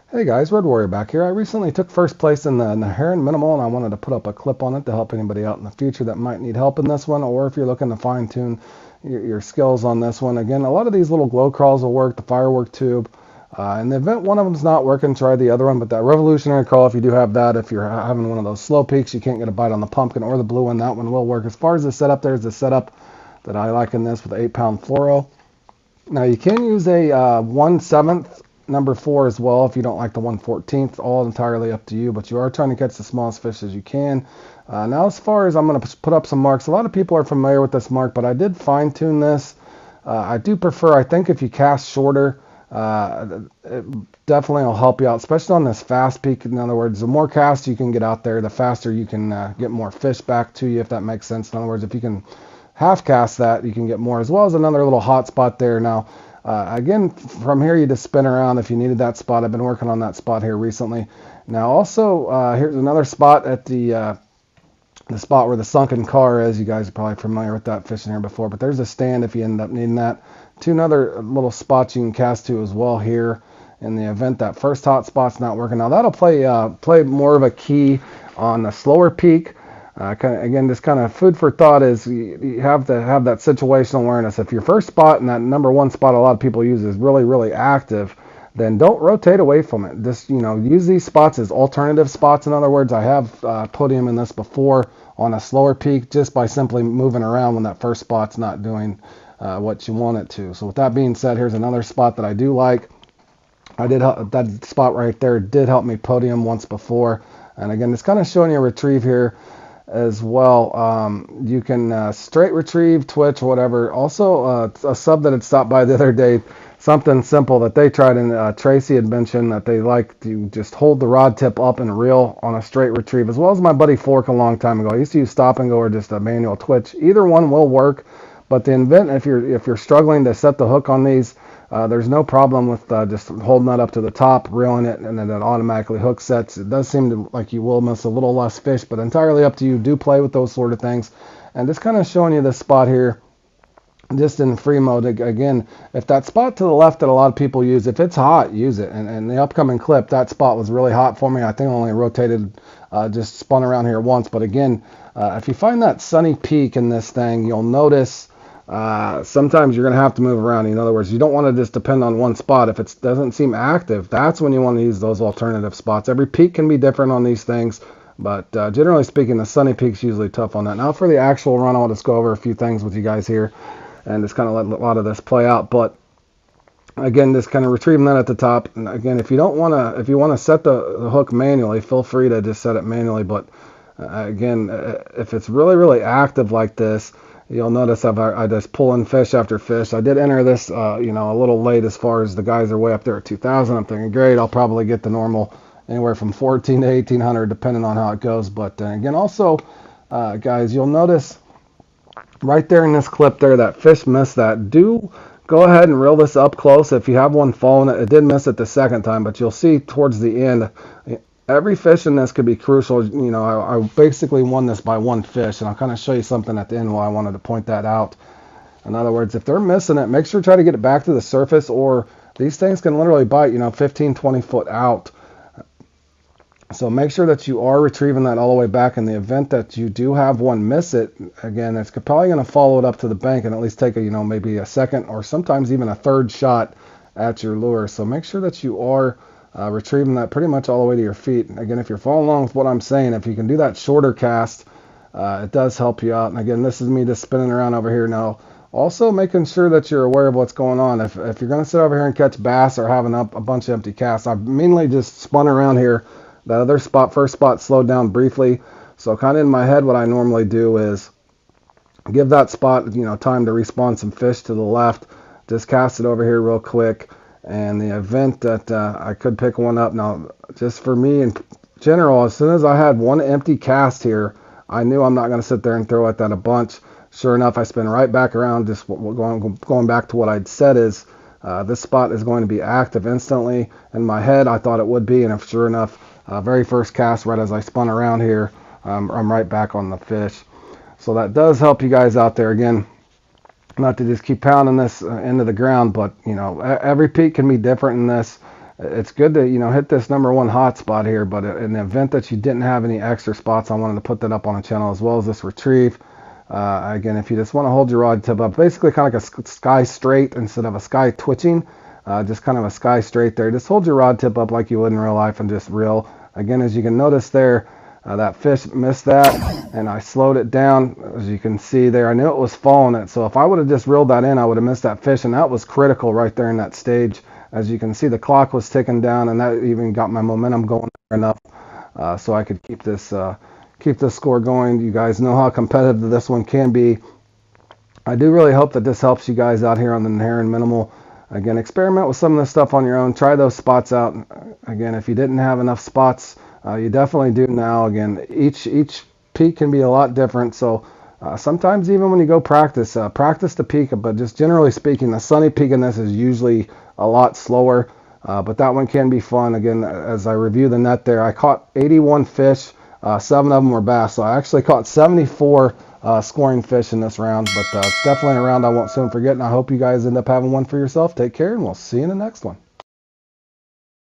Hey guys, Red Warrior back here. I recently took first place in the Neherrin Minimal, and I wanted to put up a clip on it to help anybody out in the future that might need help in this one, or if you're looking to fine tune your skills on this one. Again, a lot of these little glow crawls will work, the firework tube. In the event one of them's not working, try the other one, but that revolutionary crawl, if you do have that, if you're having one of those slow peaks, you can't get a bite on the pumpkin or the blue one, that one will work. As far as the setup, there's the setup that I like in this with 8-pound fluoro. Now you can use a 1/7 number 4 as well if you don't like the 1/14th. All entirely up to you, but you are trying to catch the smallest fish as you can. Now as far as I'm going to put up some marks, a lot of people are familiar with this mark, but I did fine tune this. I do prefer, I think if you cast shorter, it definitely will help you out, especially on this fast peak. In other words, the more cast you can get out there, the faster you can get more fish back to you, if that makes sense. In other words, if you can half cast that, you can get more, as well as another little hot spot there. Now, again, from here you just spin around if you needed that spot. I've been working on that spot here recently. Now, also, here's another spot at the spot where the sunken car is. You guys are probably familiar with that fishing here before, but there's a stand if you end up needing that. Two another little spots you can cast to as well here in the event that first hot spot's not working. Now, that'll play more of a key on the slower peak. Again, just kind of food for thought is you have to have that situational awareness. If your first spot and that number one spot a lot of people use is really, really active, then don't rotate away from it. Just, use these spots as alternative spots. In other words, I have podium in this before on a slower peak just by simply moving around when that first spot's not doing what you want it to. So with that being said, here's another spot that I do like. That spot right there did help me podium once before. And again, it's kind of showing you a retrieve here as well. You can straight retrieve, twitch, whatever. Also, a sub that had stopped by the other day, something simple that they tried, and Tracy had mentioned that they like to just hold the rod tip up and reel on a straight retrieve, as well as my buddy Fork a long time ago. I used to use stop and go or just a manual twitch. Either one will work, but the invent, if you're struggling to set the hook on these, there's no problem with just holding that up to the top, reeling it, and then it automatically hook sets. It does seem like you will miss a little less fish, but entirely up to you. Do play with those sort of things. And just kind of showing you this spot here, just in free mode. Again, if that spot to the left that a lot of people use, if it's hot, use it. And the upcoming clip, that spot was really hot for me. I think I only rotated, just spun around here once. But again, if you find that sunny peak in this thing, you'll notice sometimes you're going to have to move around. In other words, you don't want to just depend on one spot. If it doesn't seem active, that's when you want to use those alternative spots. Every peak can be different on these things, but generally speaking, the sunny peak's usually tough on that. Now for the actual run, I'll just go over a few things with you guys here and just kind of let a lot of this play out. But again, just kind of retrieving that at the top. And again, if you want to set the hook manually, feel free to just set it manually. But again, if it's really, really active like this, you'll notice I just pull in fish after fish. I did enter this, a little late as far as the guys are way up there at 2,000. I'm thinking, great, I'll probably get the normal anywhere from 14 to 1,800, depending on how it goes. But again, also, guys, you'll notice right there in this clip there, that fish missed that. Do go ahead and reel this up close. If you have one falling, it did miss it the second time, but you'll see towards the end, every fish in this could be crucial. I basically won this by one fish, and I'll kind of show you something at the end why I wanted to point that out. In other words, if they're missing it, make sure to try to get it back to the surface, or these things can literally bite, 15, 20 foot out. So make sure that you are retrieving that all the way back. In the event that you do have one miss it, again, it's probably going to follow it up to the bank and at least take maybe a second or sometimes even a third shot at your lure. So make sure that you are retrieving that pretty much all the way to your feet. Again, if you're following along with what I'm saying, if you can do that shorter cast, it does help you out. And again, this is me just spinning around over here now. Also making sure that you're aware of what's going on. If you're going to sit over here and catch bass or having up a bunch of empty casts, I've mainly just spun around here. That other spot, first spot, slowed down briefly. So kind of in my head, what I normally do is give that spot, time to respawn some fish to the left. Just cast it over here real quick. And the event that I could pick one up. Now, just for me in general, as soon as I had one empty cast here, I knew I'm not going to sit there and throw at that a bunch. Sure enough, I spin right back around. Just going back to what I'd said is this spot is going to be active instantly. In my head, I thought it would be, and if sure enough, very first cast, right as I spun around here, I'm right back on the fish. So that does help you guys out there. Again, not to just keep pounding this into the ground, but every peak can be different in this. it's good to, hit this #1 hot spot here, but in the event that you didn't have any extra spots, I wanted to put that up on the channel, as well as this retrieve. Again, if you just want to hold your rod tip up, basically kind of like a sky straight instead of a sky twitching, just kind of a sky straight there. Just hold your rod tip up like you would in real life and just reel. Again, as you can notice there, that fish missed that, and I slowed it down. As you can see there, I knew it was following it, so if I would have just reeled that in, I would have missed that fish, and that was critical right there in that stage. As you can see, the clock was ticking down, and that even got my momentum going enough so I could keep this score going. You guys know how competitive this one can be. I do really hope that this helps you guys out here on the Neherrin Minimal. Again, experiment with some of this stuff on your own. Try those spots out. Again, if you didn't have enough spots, you definitely do now. Again, each peak can be a lot different. So sometimes even when you go practice the peak, but just generally speaking, the sunny peak in this is usually a lot slower. But that one can be fun. Again, as I review the net there, I caught 81 fish. 7 of them were bass. So I actually caught 74 scoring fish in this round. But it's definitely a round I won't soon forget. And I hope you guys end up having one for yourself. Take care, and we'll see you in the next one.